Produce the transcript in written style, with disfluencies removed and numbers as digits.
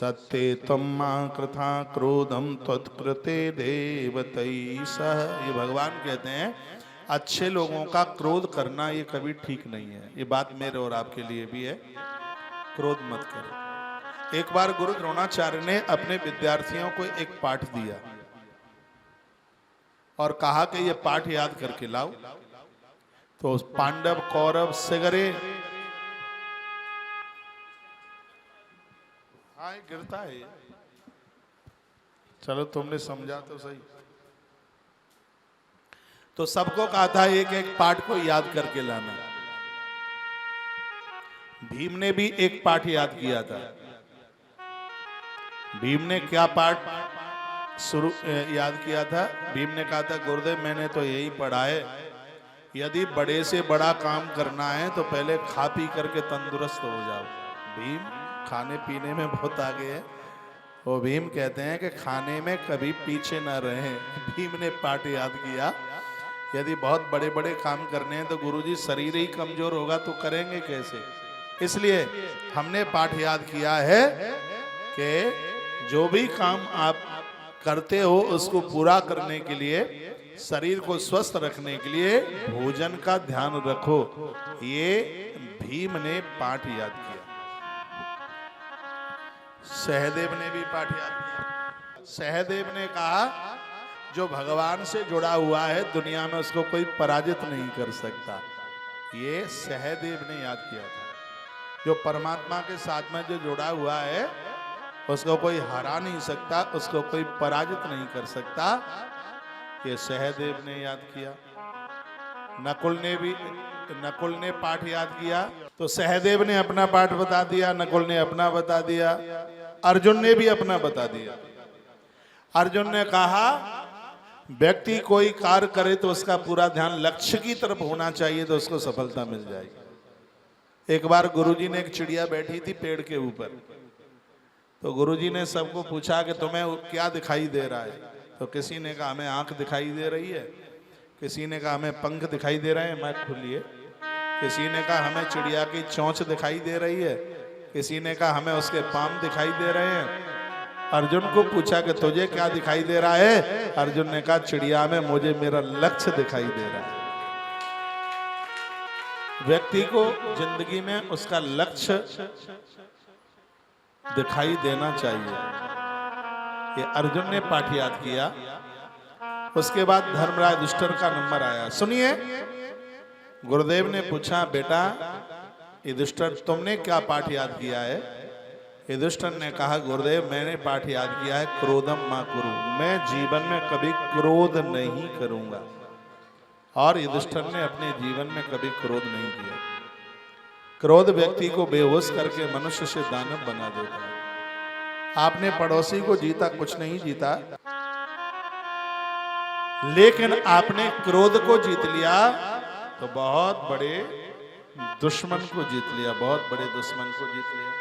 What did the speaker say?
सत्ते तम मां कृथा क्रोधम त्वत्कृते देवतई सह। ये भगवान कहते हैं अच्छे लोगों का क्रोध करना ये कभी ठीक नहीं है। ये बात मेरे और आपके लिए भी है, क्रोध मत करो। एक बार गुरु द्रोणाचार्य ने अपने विद्यार्थियों को एक पाठ दिया और कहा कि ये पाठ याद करके लाओ। तो पांडव कौरव सिगरे, हाँ गिरता है, चलो तुमने समझा तो सही। तो सबको कहा था एक एक पाठ को याद करके लाना। भीम ने भी एक पाठ याद किया था। भीम ने क्या पाठ शुरू याद किया था? भीम ने कहा था गुरुदेव मैंने तो यही पढ़ा है, यदि बड़े से बड़ा काम करना है तो पहले खा पी करके तंदुरुस्त हो जाओ। भीम खाने पीने में बहुत आगे है। वो भीम कहते हैं कि खाने में कभी पीछे ना रहें। भीम ने पाठ याद किया, यदि बहुत बड़े बड़े काम करने हैं तो गुरुजी शरीर ही कमजोर होगा तो करेंगे कैसे। इसलिए हमने पाठ याद किया है कि जो भी काम आप करते हो उसको पूरा करने के लिए, शरीर को स्वस्थ रखने के लिए भोजन का ध्यान रखो। ये भीम ने पाठ याद किया। सहदेव ने भी पाठ याद किया। सहदेव ने कहा जो भगवान से जुड़ा हुआ है दुनिया में उसको कोई पराजित नहीं कर सकता। ये सहदेव ने याद किया था। जो परमात्मा के साथ में जो जुड़ा हुआ है उसको कोई हरा नहीं सकता, उसको कोई पराजित नहीं कर सकता। ये सहदेव ने याद किया। नकुल ने पाठ याद किया। तो सहदेव ने अपना पाठ बता दिया, नकुल ने अपना बता दिया, अर्जुन ने भी अपना बता दिया। अर्जुन ने कहा व्यक्ति कोई कार्य करे तो उसका पूरा ध्यान लक्ष्य की तरफ होना चाहिए तो उसको सफलता मिल जाएगी। एक बार गुरुजी ने एक चिड़िया बैठी थी पेड़ के ऊपर, तो गुरुजी ने सबको पूछा कि तुम्हें क्या दिखाई दे रहा है। तो किसी ने कहा हमें आंख दिखाई दे रही है, किसी ने कहा हमें पंख दिखाई दे रहे हैं, मैं खोलिए, किसी ने कहा हमें चिड़िया की चोंच दिखाई दे रही है, किसी ने कहा हमें उसके पाँव दिखाई दे रहे हैं। अर्जुन को पूछा कि तुझे क्या दिखाई दे रहा है? अर्जुन ने कहा चिड़िया में मुझे मेरा लक्ष्य दिखाई दे रहा है। व्यक्ति को जिंदगी में उसका लक्ष्य दिखाई देना चाहिए। ये अर्जुन ने पाठ याद किया। उसके बाद धर्मराज युधिष्ठिर का नंबर आया। सुनिए, गुरुदेव ने पूछा बेटा युधिष्ठिर तुमने क्या पाठ याद किया है? युधिष्ठिर ने कहा गुरुदेव मैंने पाठ याद किया है क्रोधम मां कुरु, मैं जीवन में कभी क्रोध नहीं करूंगा। और युधिष्ठिर ने अपने जीवन में कभी क्रोध नहीं किया। क्रोध व्यक्ति को बेहोश करके मनुष्य से दानव बना देता है। आपने पड़ोसी को जीता, कुछ नहीं जीता, लेकिन आपने क्रोध को जीत लिया तो बहुत बड़े दुश्मन को जीत लिया, बहुत बड़े दुश्मन को जीत लिया।